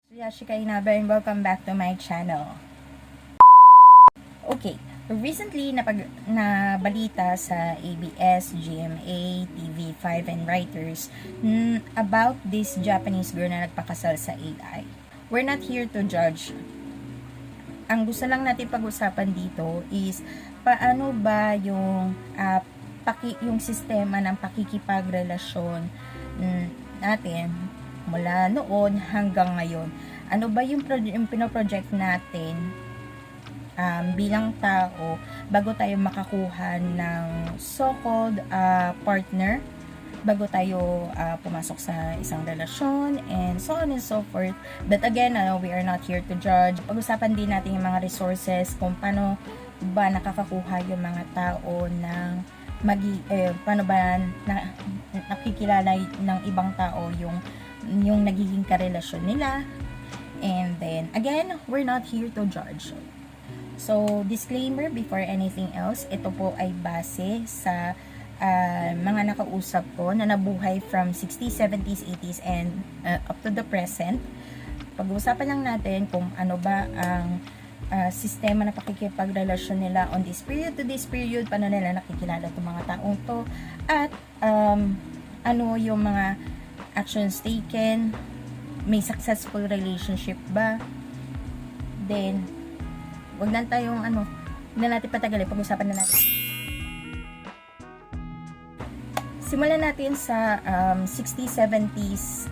Yashika Inabe and welcome back to my channel. Okay, recently nabalita sa ABS, GMA, TV5 and Writers about this Japanese girl na nagpakasal sa AI. We're not here to judge. Ang gusto lang natin pag-usapan dito is paano ba yung yung sistema ng pakikipagrelasyon natin mula noon hanggang ngayon. Ano ba yung pinoproject natin bilang tao bago tayo makakuha ng so-called partner, bago tayo pumasok sa isang relasyon, and so on and so forth. But again, we are not here to judge. Pag-usapan din natin yung mga resources, kung paano ba nakakakuha yung mga tao ng paano ba nakikilala ng ibang tao yung nagiging karelasyon nila. And then again, we're not here to judge. So disclaimer before anything else, ito po ay base sa mga nakausap ko na nabuhay from 60s, 70s, 80s and up to the present. Pag-uusapan lang natin kung ano ba ang sistema na pakikipagrelasyon nila on this period to this period, paano nila nakikilala itong mga taong to, at ano yung mga actions taken, may successful relationship ba. Then wag lang tayong na natin patagalin, pag-usapan na natin. Simulan natin sa 60s, 70s,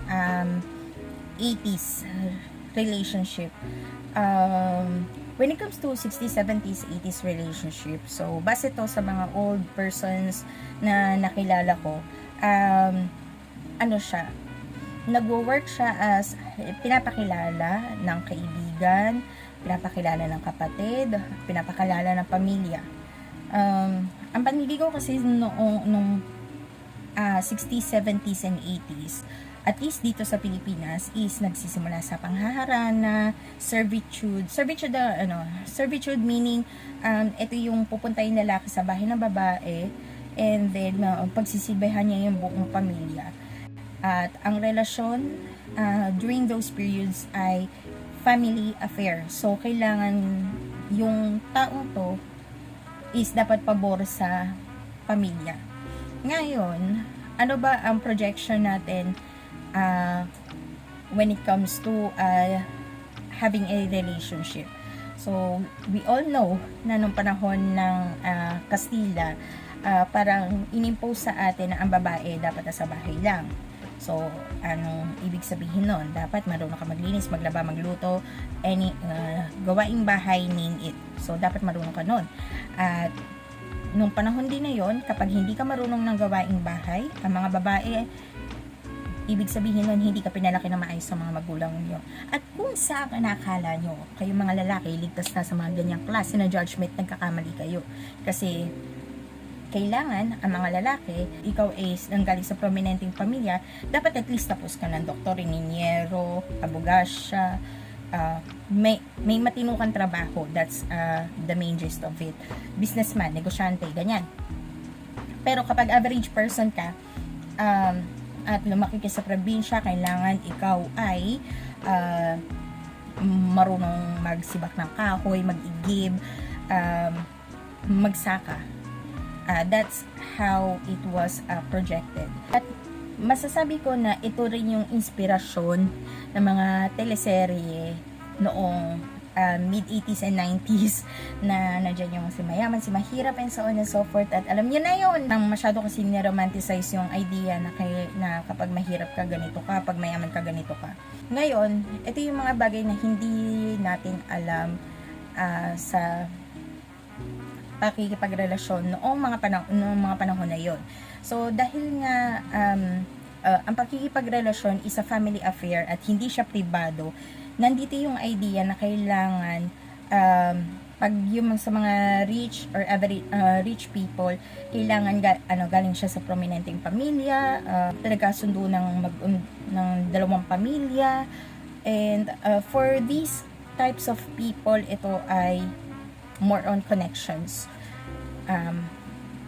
80s relationship. When it comes to 60s, 70s, 80s relationship, so base to sa mga old persons na nakilala ko, siya, nagwo-work siya as pinapakilala ng kaibigan, pinapakilala ng kapatid, pinapakilala ng pamilya. Ang panliligaw kasi nung 60s, 70s, and 80s, at least dito sa Pilipinas, is nagsisimula sa panghaharana, servitude. Servitude meaning, ito yung pupuntahin lalaki sa bahay ng babae, and then pagsisilbihan niya yung buong pamilya. At ang relasyon during those periods ay family affair. So, kailangan yung taong to is dapat pabor sa pamilya. Ngayon, ano ba ang projection natin when it comes to having a relationship? So, we all know na nung panahon ng Kastila, parang inimpose sa atin na ang babae dapat nasa bahay lang. So, anong ibig sabihin nun? Dapat marunong ka maglinis, maglaba, magluto, any gawaing bahay, name it. So, dapat marunong ka nun. At nung panahon din na yon, kapag hindi ka marunong ng gawaing bahay, ang mga babae, ibig sabihin nun, hindi ka pinalaki na maayos sa mga magulang nyo. At kung sa nakakala nyo, kayong mga lalaki, ligtas na sa mga ganyang klase na judgment, nagkakamali kayo. Kasi kailangan ang mga lalaki, ikaw is nanggaling sa prominenteng pamilya, dapat at least tapos ka ng doktor, inhinyero, abogasya, may matinukang trabaho. That's the main gist of it. Businessman, negosyante, ganyan. Pero kapag average person ka, at lumaki ka sa probinsya, kailangan ikaw ay marunong magsibak ng kahoy, mag-igib, magsaka. That's how it was projected. At masasabi ko na ito rin yung inspirasyon ng mga teleserye noong mid-80s and 90s na nandiyan yung si mayaman, si mahirap, and so on and so forth. At alam niyo na yun, nang masyado kasi niromanticize yung idea na kapag mahirap ka, ganito ka, pag mayaman ka, ganito ka. Ngayon, ito yung mga bagay na hindi natin alam sa pakikipagrelasyon noong mga panahon na yon. So, dahil nga ang pakikipagrelasyon is a family affair at hindi siya pribado, nandito yung idea na kailangan pag yung sa mga rich or average rich people, kailangan galing siya sa prominenteng pamilya, nagkasundo ng dalawang pamilya, and for these types of people, ito ay more on connections.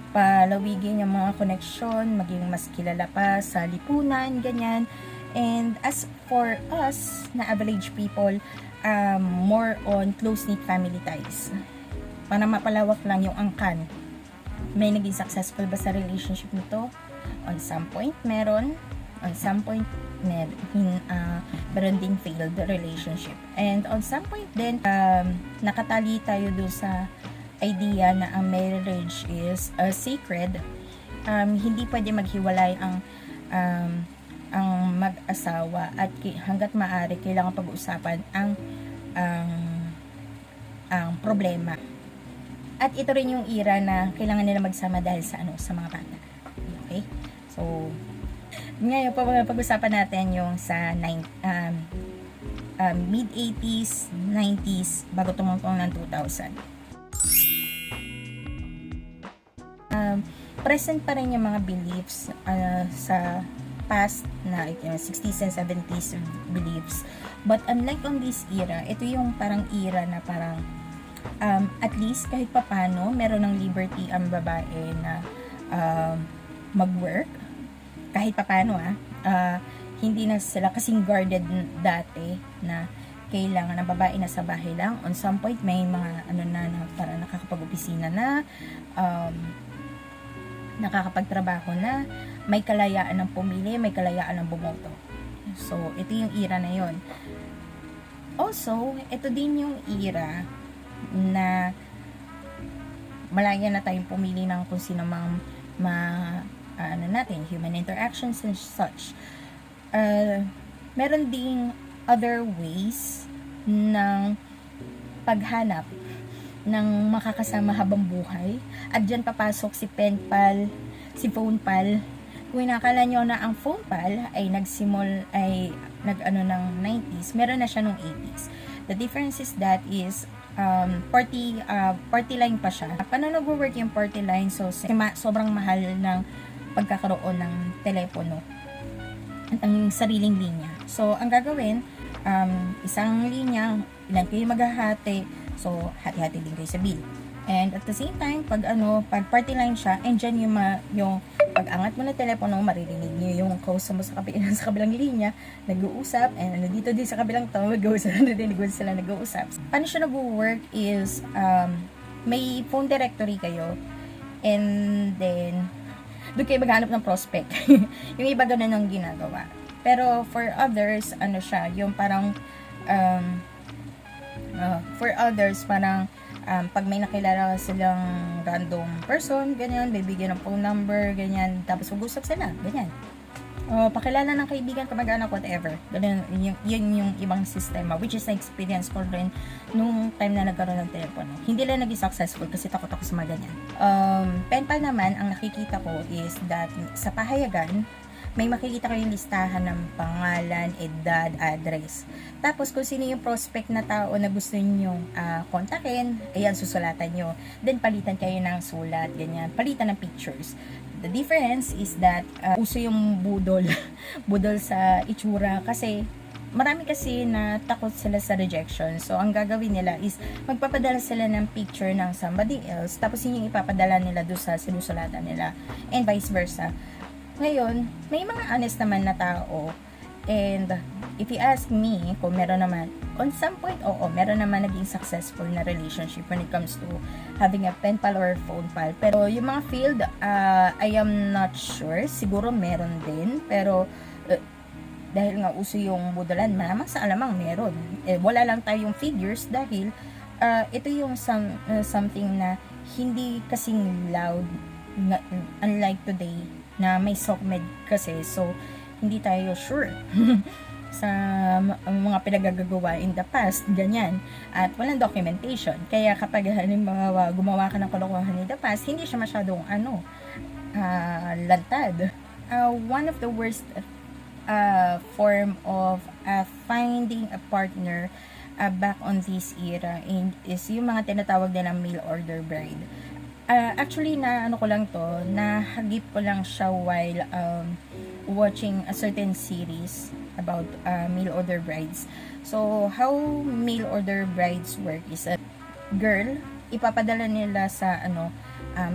Palawigin yung mga connection, maging mas kilala pa sa lipunan, ganyan. And as for us na average people, more on close-knit family ties. Para mapalawak lang yung angkan. May naging successful ba sa relationship nito? On some point, meron. On some point, meron ding failed relationship. And on some point din, nakatali tayo dun sa idea na ang marriage is sacred. Hindi pwede maghiwalay ang mag-asawa at hanggat maaari kailangan pag-uusapan ang problema. At ito rin yung era na kailangan nila magsama dahil sa mga bata. Okay? So, ngayon pag-usapan natin yung sa mid-80s, 90s, bago tumungtong ng 2000. Present pa rin yung mga beliefs sa past na 60s and 70s beliefs. But unlike on this era, ito yung parang era na parang at least kahit papano meron ng liberty ang babae na mag-work kahit papano hindi na sila kasing guarded dati na kailangan ng babae na sa bahay lang. On some point may mga na para nakakapag-opisina na nakakapagtrabaho na, may kalayaan ng pumili, may kalayaan ng bumoto. So ito yung era na yon. Also, ito din yung era na malaya na tayong pumili ng kung sino mang natin, human interactions and such. Meron ding other ways ng paghanap ng makakasama habang buhay. At dyan papasok si pen pal, si phone pal. Kung inakala nyo na ang phone pal ay ng 90s, meron na siya nung 80s. The difference is that is party line pa siya. Paano nag-work yung party line? So sobrang mahal ng pagkakaroon ng telepono at ang sariling linya. So ang gagawin, isang linya, ilan kayo maghahati, so hati-hati din kayo sa bill. And at the same time, pag party line siya, and dyan yung pag-angat mo na telepono, maririnig nyo yung kausap mo sa kabilang linya, nag-uusap, and dito din sa kabilang tao, narinig sila nag-uusap. Paano siya nag-work is, may phone directory kayo, and then, doon kayo maghanap ng prospect. Yung iba ganun ang ginagawa. Pero for others, siya, yung parang, for others, parang, pag may nakilala silang random person, ganyan, bibigyan ng phone number, ganyan, tapos mag-usap sila, ganyan. Pakilala ng kaibigan, kamag-anak, whatever. Ganun, yun yung ibang sistema, which is na-experience ko rin nung time na nagkaroon ng telepono. Hindi lang naging successful kasi takot ako sa mga ganyan. Penpal naman, ang nakikita ko is that sa pahayagan, may makikita kayong listahan ng pangalan, edad, address. Tapos kung sino yung prospect na tao na gusto niyo kontakin, ayan, susulatan nyo. Then palitan kayo ng sulat, ganyan. Palitan ng pictures. The difference is that uso yung budol. Budol sa itsura kasi marami kasi na takot sila sa rejection. So ang gagawin nila is magpapadala sila ng picture ng somebody else, tapos yun yung ipapadala nila doon sa sinusulatan nila, and vice versa. Ngayon, may mga honest naman na tao, and if you ask me, kung meron naman, on some point, meron naman naging successful na relationship when it comes to having a pen pal or phone pal. Pero yung mga field, I am not sure. Siguro meron din, pero dahil nga uso yung budolan, malamang sa alamang meron. Wala lang tayong figures dahil ito yung something na hindi kasing loud, unlike today, na may SOCMED kasi, so hindi tayo sure sa mga pinagagagawa in the past, ganyan, at walang documentation. Kaya kapag halimbawa gumawa ka ng kalokohan in the past, hindi siya masyadong lantad. One of the worst form of finding a partner back on this era is yung mga tinatawag nilang mail order bride. Actually, ko lang to, nahagip ko lang siya while watching a certain series about mail order brides. So, how mail order brides work is a girl, ipapadala nila sa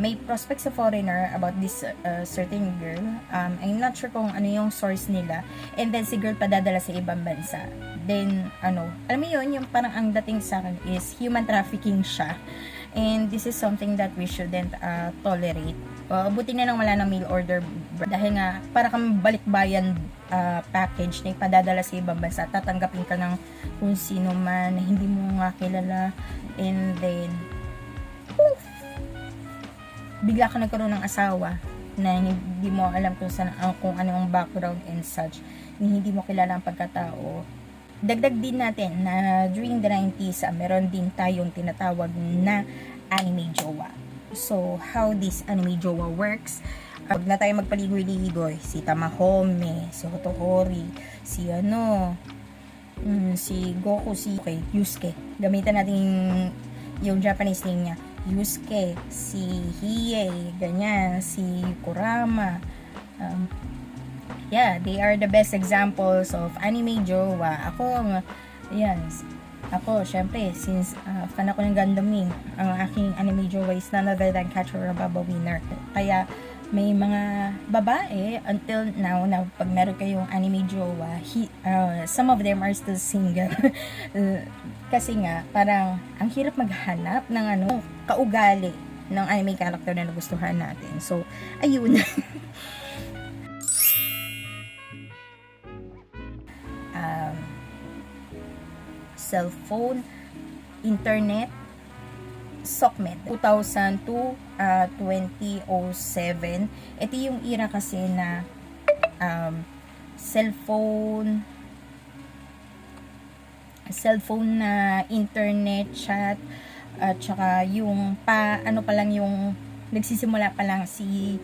may prospect sa foreigner about this certain girl. I'm not sure kung ano yung source nila. And then si girl padadala sa ibang bansa. Then, alam mo yun, yung parang ang dating sa akin is human trafficking siya. And this is something that we shouldn't tolerate. Buti na lang wala ng mail order dahil nga para kang balikbayan package na ipadadala sa ibang bansa. Tatanggapin ka ng kung sino man na hindi mo nga kilala. And then, poof! Bigla ka nagkaroon ng asawa na hindi mo alam kung ano ang background and such, hindi mo kilala ang pagkatao. Dagdag din natin na during the 90s, meron din tayong tinatawag na anime jowa. So, how this anime jowa works, wag na tayo magpaligoy-ligoy. Si Tamahome, si Hotohori, si Goku, si Yusuke. Gamitan natin yung Japanese name niya. Yusuke, si Hiei, ganyan, si Kurama. They are the best examples of anime jowa. Ako, syempre, since fan ako ng Gundam ang aking anime jowa is none other than Kachura Baba Winner. Kaya, may mga babae, until now, na pag meron kayong anime jowa, some of them are still single. Kasi nga, parang, ang hirap maghanap ng kaugali ng anime character na nagustuhan natin. So, ayun. Cellphone, internet, SOCMED 2002 2007. Ito yung era kasi na cellphone na internet, chat, at saka yung yung nagsisimula pa lang si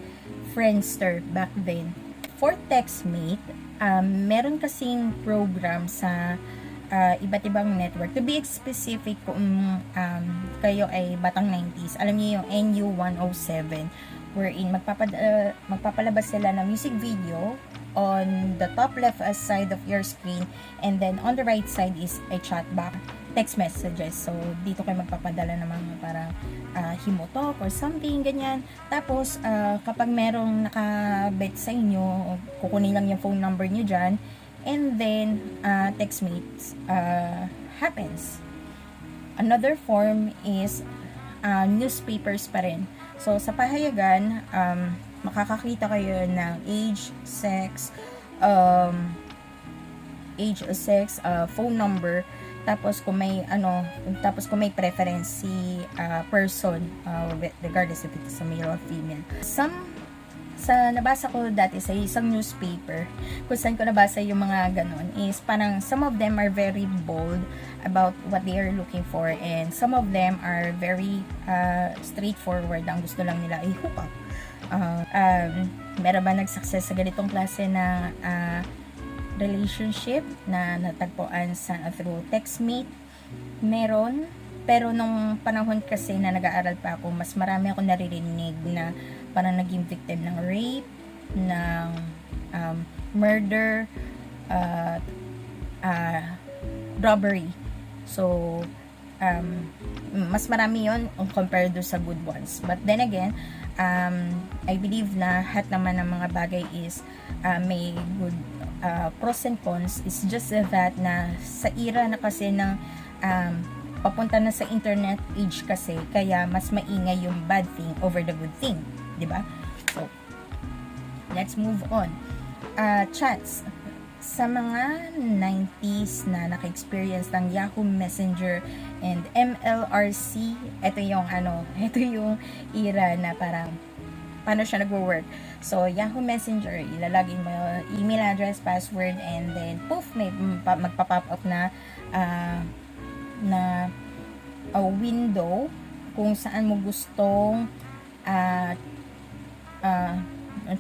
Friendster back then. For TextMate, meron kasing program sa iba't ibang network. To be specific, kung kayo ay batang 90s, alam niyo yung NU107, wherein magpapalabas sila ng music video on the top left side of your screen, and then on the right side is a chat box, text messages. So, dito kayo magpapadala ng mga parang Himotalk or something, ganyan. Tapos, kapag merong nakabet sa inyo, kukunin lang yung phone number nyo dyan, and then TextMate happens. Another form is newspapers pa rin. So sa pahayagan, makakakita kayo ng age, sex, phone number, tapos kung may preference si person, regardless if it's a male or female. Sa nabasa ko dati sa isang newspaper, kung saan ko nabasa yung mga ganon, is parang some of them are very bold about what they are looking for, and some of them are very straightforward. Ang gusto lang nila ay hook up. Meron ba nag-success sa ganitong klase na relationship na natagpuan through TextMate? Meron. Pero nung panahon kasi na nag-aaral pa ako, mas marami ako naririnig na parang naging victim ng rape, ng murder, robbery. So, mas marami yon compared do sa good ones. But then again, I believe na lahat naman ng mga bagay is may good pros and cons. It's just that na sa era na kasi ng papunta na sa internet age kasi, kaya mas maingay yung bad thing over the good thing, di ba? So, let's move on. Chats. Sa mga 90s na naka-experience ng Yahoo Messenger and MLRC, ito yung era na parang paano siya nagwo-work. So, Yahoo Messenger, ilalagay mo email address, password, and then poof, may magpa-pop up na a window kung saan mo gustong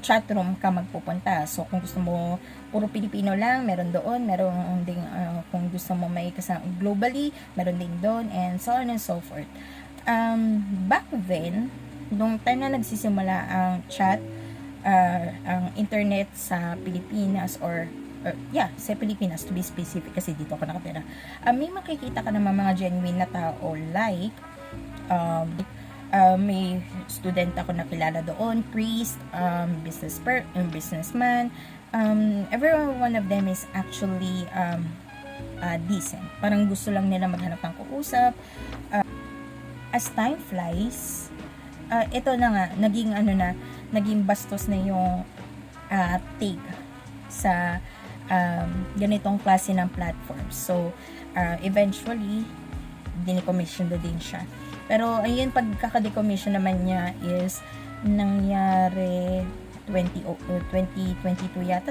chat room ka magpupunta. So, kung gusto mo puro Pilipino lang, meron doon. Meron ding, kung gusto mo may kasama globally, meron din doon, and so on and so forth. Back then, nung time na nagsisimula ang chat, ang internet sa Pilipinas, sa Pilipinas to be specific kasi dito ako nakatira, may makikita ka naman mga genuine na tao like may student ako nakilala doon, priest, businessman. Every one of them is actually decent. Parang gusto lang nila maghanap ng kausap. As time flies, ito na nga, naging bastos na yung take sa ganitong klase ng platform. So, eventually, dinicommission na din siya. Pero, ayun, pagkaka-decommission naman niya is nangyari 2022 yata,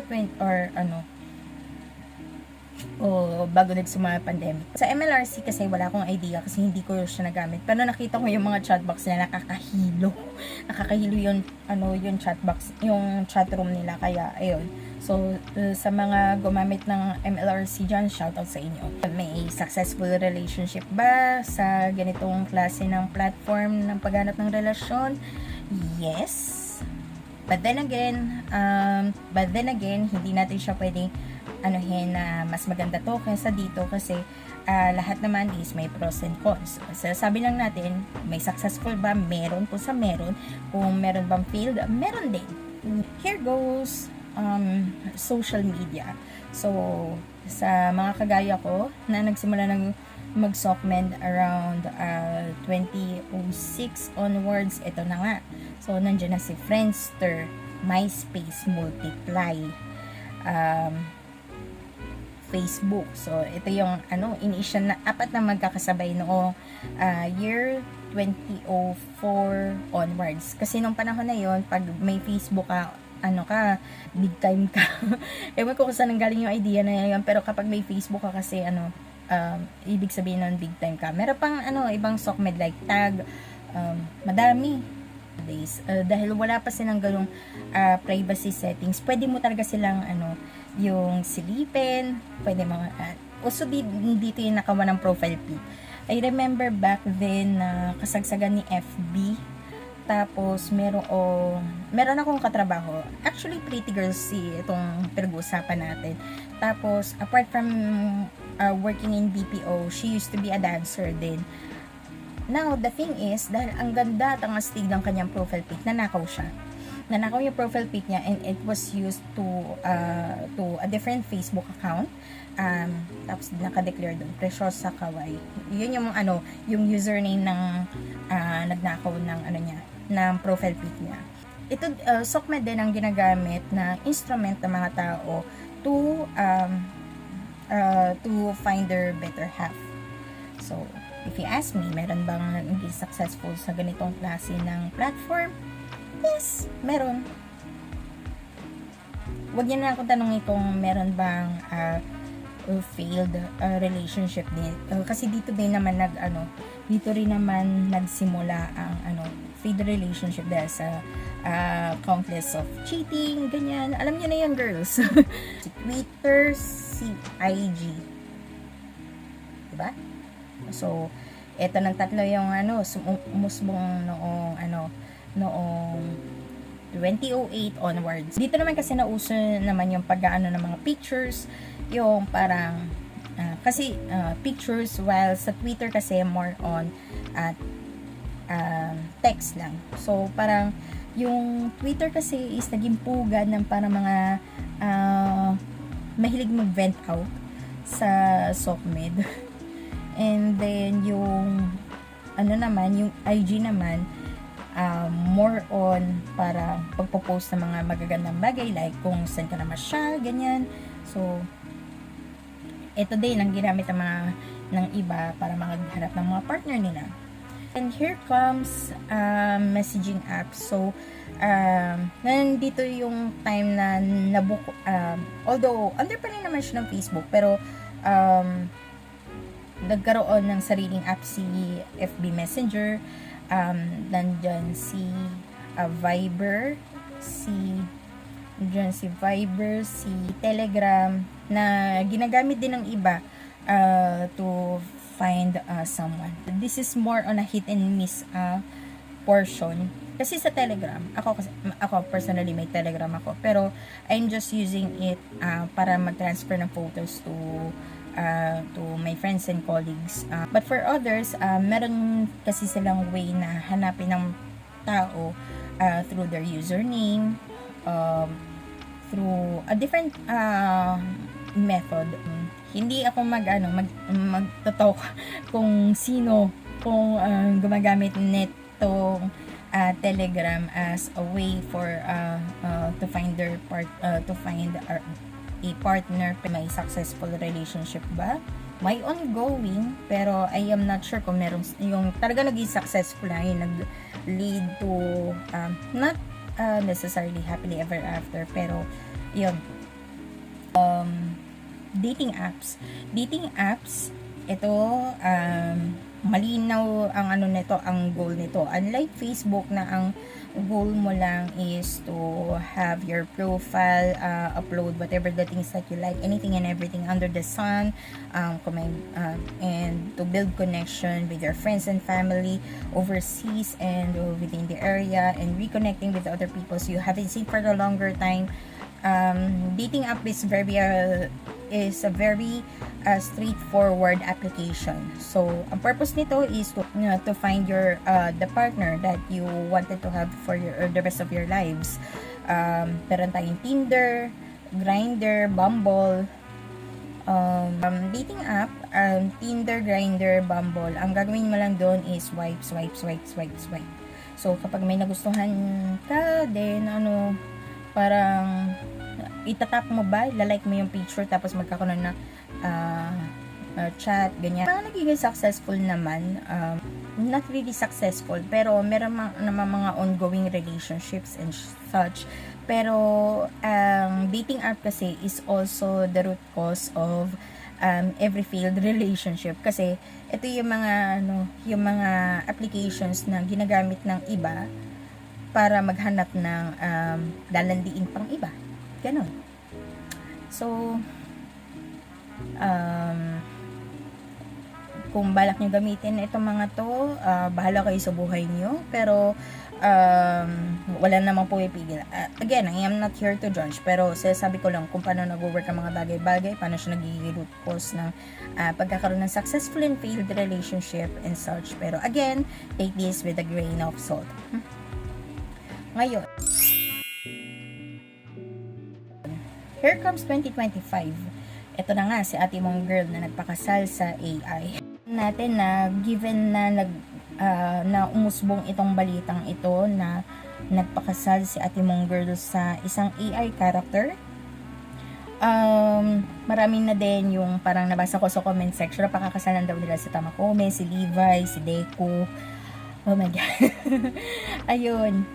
bago nagsumama pandemic. Sa MLRC kasi wala akong idea kasi hindi ko siya nagamit. Pero nakita ko yung mga chatbox na nakakahilo. Nakakahilo yung chatbox, yung chatroom nila. Kaya, ayun. So, sa mga gumamit ng MLRC dyan, shoutout sa inyo. May successful relationship ba sa ganitong klase ng platform ng paghanap ng relasyon? Yes. But then again, hindi natin siya pwedeng anuhin na mas maganda to kaysa dito kasi lahat naman is may pros and cons. So, sabi lang natin, may successful ba? Meron po sa meron. Kung meron bang failed, meron din. Here goes social media. So, sa mga kagaya ko na nagsimula ng mag-Socmed around 2006 onwards, ito na nga. So, nandiyan na si Friendster, MySpace, Multiply, Facebook. So, ito yung initial na apat na magkakasabay noong year 2004 onwards. Kasi nung panahon na yon, pag may Facebook ka, big time ka. Ewan ko kung saan nanggaling yung idea na yun, pero kapag may Facebook ka kasi, ibig sabihin nun big time ka. Meron pang, ibang Socmed like Tag, madami. Dahil wala pa silang ganung privacy settings, pwede mo talaga silang yung silipin, pwede mga also dito yung nakawa ng profile pic. I remember back then na kasagsagan ni FB, tapos meron akong katrabaho, actually pretty girl itong pinag-uusapan natin. Tapos apart from working in BPO, she used to be a dancer din. Now, the thing is, dahil ang ganda at ang astig ng kanyang profile pic, nanakaw siya. Nanakaw yung profile pic niya and it was used to a different Facebook account. Tapos naka-declare doon, Preciosa Kawai. Yun yung yung username ng nagnakaw ng ng profile pic niya. Ito, Socmed din ang ginagamit na instrument ng mga tao to find their better half. So, if you ask me, meron bang naging successful sa ganitong klase ng platform? Yes, meron. Huwag niyo na akong tanongin kung meron bang failed relationship din. Kasi dito din naman dito rin naman nagsimula ang failed relationship dahil sa countless of cheating, ganyan. Alam niyo na yan, girls. Si Twitter, si IG. Diba? So, eto ng tatlo yung umusbong noong 2008 onwards. Dito naman kasi nauso naman yung pag-aano ng mga pictures, yung parang kasi pictures, while sa Twitter kasi more on text lang. So, parang yung Twitter kasi is naging pugad ng parang mga mahilig mag-vent out sa Socmed. And then, yung yung IG naman, more on para pagpo-post ng mga magagandang bagay, like kung saan ka na masyal, ganyan. So, ito din ang ginamit ng iba para maghanap ng mga partner nila. And here comes messaging app. So, nandito yung time na nabuko, although, under pa rin naman siya ng Facebook, pero, nagkaroon ng sariling app si FB Messenger, nandyan si Viber, si Telegram, na ginagamit din ng iba to find someone. This is more on a hit and miss portion. Kasi sa Telegram, ako personally may Telegram ako, pero I'm just using it para mag-transfer ng photos to to my friends and colleagues. But for others, meron kasi silang way na hanapin ng tao through their username, through a different method. Hindi ako magtotalk kung sino kung gumagamit nitong Telegram as a way for to find a partner. May successful relationship ba? May ongoing, pero I am not sure kung meron yung talaga naging successful na yung nag-lead to not necessarily happily ever after, pero yun. Dating apps, ito malinaw ang ang goal nito. Unlike Facebook na ang goal mo lang is to have your profile, upload whatever the things that you like, anything and everything under the sun, and to build connection with your friends and family overseas and within the area, and reconnecting with other people so you haven't seen for a longer time. Dating app is a very straightforward application. So, ang purpose nito is to find your the partner that you wanted to have for the rest of your lives. Meron tayong Tinder, Grindr, Bumble. Dating app, Tinder, Grindr, Bumble. Ang gagawin mo lang doon is swipe. So, kapag may nagustuhan ka, then parang itatap mo ba, ilalike mo yung picture, tapos magkakaroon na chat, ganyan. Parang nagiging successful naman, not really successful, pero meron naman mga ongoing relationships and such. Pero ang dating app kasi is also the root cause of every failed relationship, kasi ito yung mga applications na ginagamit ng iba para maghanap ng lalandiin pang iba. Ganon. So, kung balak nyo gamitin itong mga to, bahala kayo sa buhay nyo. Pero, wala namang pumipigil. Again, I am not here to judge. Pero, sabi ko lang kung paano nag-work ang mga bagay-bagay, paano siya nagiging root cause ng pagkakaroon ng successful and failed relationship and such. Pero, again, take this with a grain of salt. Ngayon, here comes 2025. Ito na nga si ate mong girl na nagpakasal sa AI. Natin na given na na umusbong itong balitang ito na nagpakasal si ate mong girl sa isang AI character. Maraming na din yung parang nabasa ko sa comment section na pakakasalan daw nila si Tamakome, si Levi, si Deku. Oh my god. Ayun.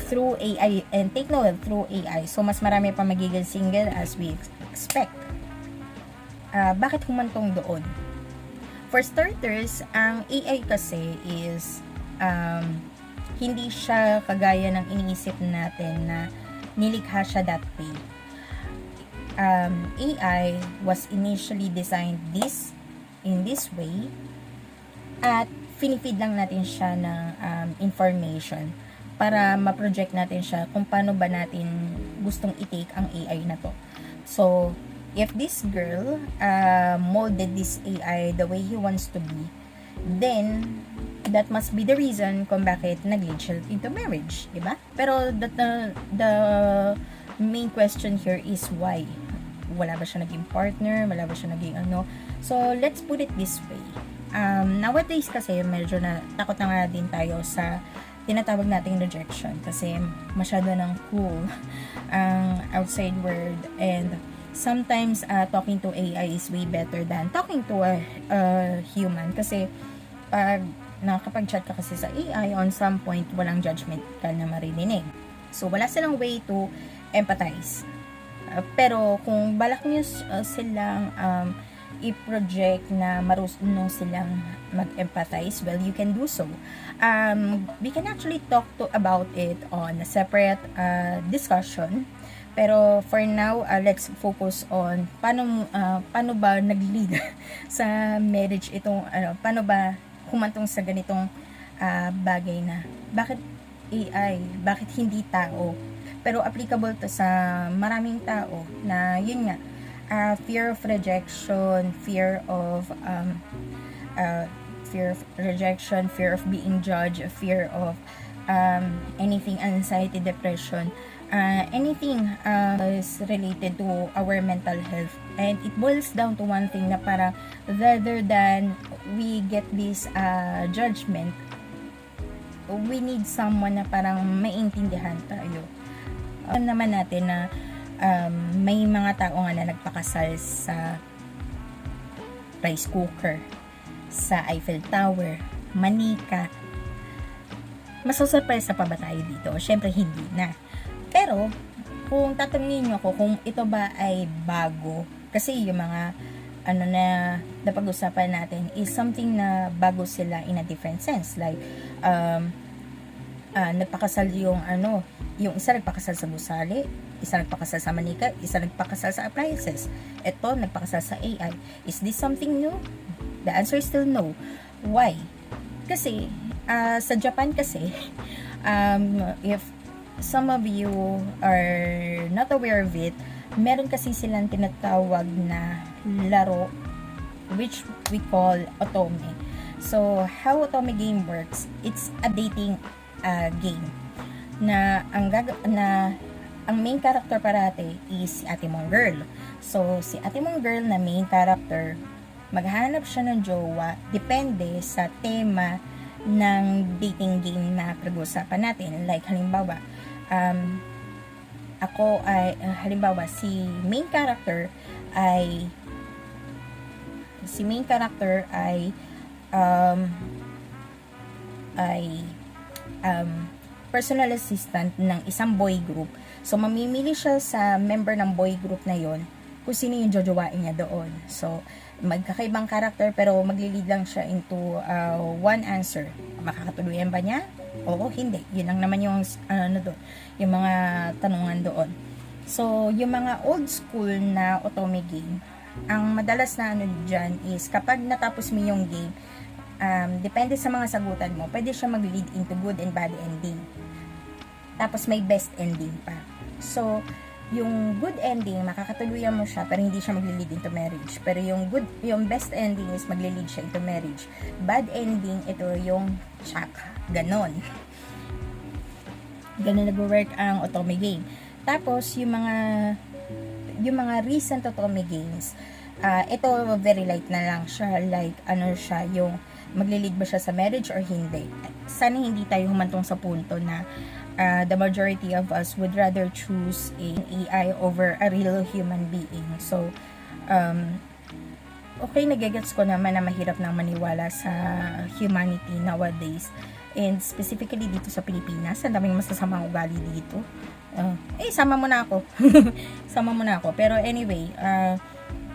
Through AI, and take note, through AI. So, mas marami pa magiging single as we expect. Bakit humantong doon? For starters, ang AI kasi is hindi siya kagaya ng iniisip natin na nilikha siya that way. AI was initially designed in this way, at finifeed lang natin siya ng information para ma-project natin siya kung paano ba natin gustong i-take ang AI na to. So, if this girl molded this AI the way he wants to be, then that must be the reason kung bakit nag-lead siya into marriage, diba? Pero the main question here is why? Wala ba siya naging partner? Wala ba siya naging ano? So, let's put it this way. Nowadays kasi medyo na takot na nga din tayo sa tinatawag nating rejection, kasi masyado ng cool ang outside world, and sometimes talking to AI is way better than talking to a human, kasi pag nakapag-chat ka kasi sa AI, on some point walang judgment ka na maririnig, so wala silang way to empathize. Pero kung balak nyo silang i-project na marunong silang mag-empathize, well, you can do so. We can actually talk about it on a separate discussion. Pero for now, let's focus on paano ba nag-lead sa marriage itong paano ba humantong sa ganitong bagay na bakit AI, bakit hindi tao. Pero applicable to sa maraming tao na yun nga, fear of rejection, fear of rejection, fear of being judged, fear of anything, anxiety, depression, anything is related to our mental health. And it boils down to one thing na parang rather than we get this judgment, we need someone na parang maintindihan tayo. Alam naman natin na may mga tao nga na nagpakasal sa rice cooker, sa Eiffel Tower, manika. Masusurpresa pa ba tayo dito? Syempre hindi na. Pero kung tatanungin niyo ako kung ito ba ay bago, kasi yung mga na napag-usapan natin is something na bago sila in a different sense, like nagpakasal yung yung isa nagpakasal sa gusali, isa nagpakasal sa manika, isa nagpakasal sa appliances, ito nagpakasal sa AI. Is this something new? The answer is still no. Why? Kasi sa Japan kasi, if some of you are not aware of it, meron kasi silang tinatawag na laro which we call otome. So, how otome game works, it's a dating game na ang main character parate is si Ate Mong Girl. So, si Ate Mong Girl na main character, maghahanap siya ng jowa depende sa tema ng dating game na pag-uusapan natin. Like, halimbawa, halimbawa, si main character ay personal assistant ng isang boy group. So, mamimili siya sa member ng boy group na yon kung sino yung jojowain niya doon. So, magkakaibang character pero maglilid lang siya into one answer. Makakatuluyan ba niya? Oo, hindi. Yun lang naman yung doon, yung mga tanungan doon. So, yung mga old school na otome game, ang madalas na dyan is kapag natapos mo yung game, depende sa mga sagutan mo, pwede siya mag-lead into good and bad ending. Tapos may best ending pa. So, yung good ending, makakatuluyan mo siya pero hindi siya magle-lead into marriage. Pero yung best ending is magle-lead siya into marriage. Bad ending, ito yung shock. Ganon nag-work ang otome game. Tapos, yung mga recent otome games, ito very light na lang siya. Like, yung magle-lead ba siya sa marriage or hindi. Sana hindi tayo humantong sa punto na the majority of us would rather choose an AI over a real human being. So, okay, nagigets ko naman na mahirap nang maniwala sa humanity nowadays. And specifically dito sa Pilipinas, ang daming masasamang ugali dito. Sama mo na ako. Sama mo na ako. Pero anyway,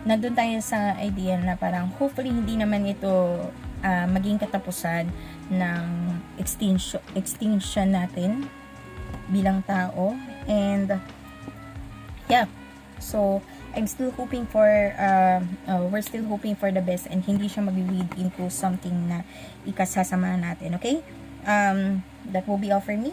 nandun tayo sa idea na parang hopefully hindi naman ito maging katapusan ng extinction natin bilang tao. And yeah, so I'm still hoping for we're still hoping for the best and hindi siya mag-lead into something na ikasasama natin. Okay, that will be all for me.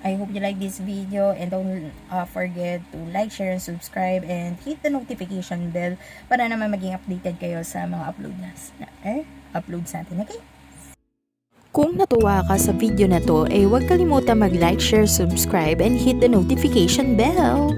I hope you like this video and don't forget to like, share, and subscribe and hit the notification bell para naman maging updated kayo sa mga uploads natin. Okay? Kung natuwa ka sa video na to, huwag kalimutan mag-like, share, subscribe, and hit the notification bell.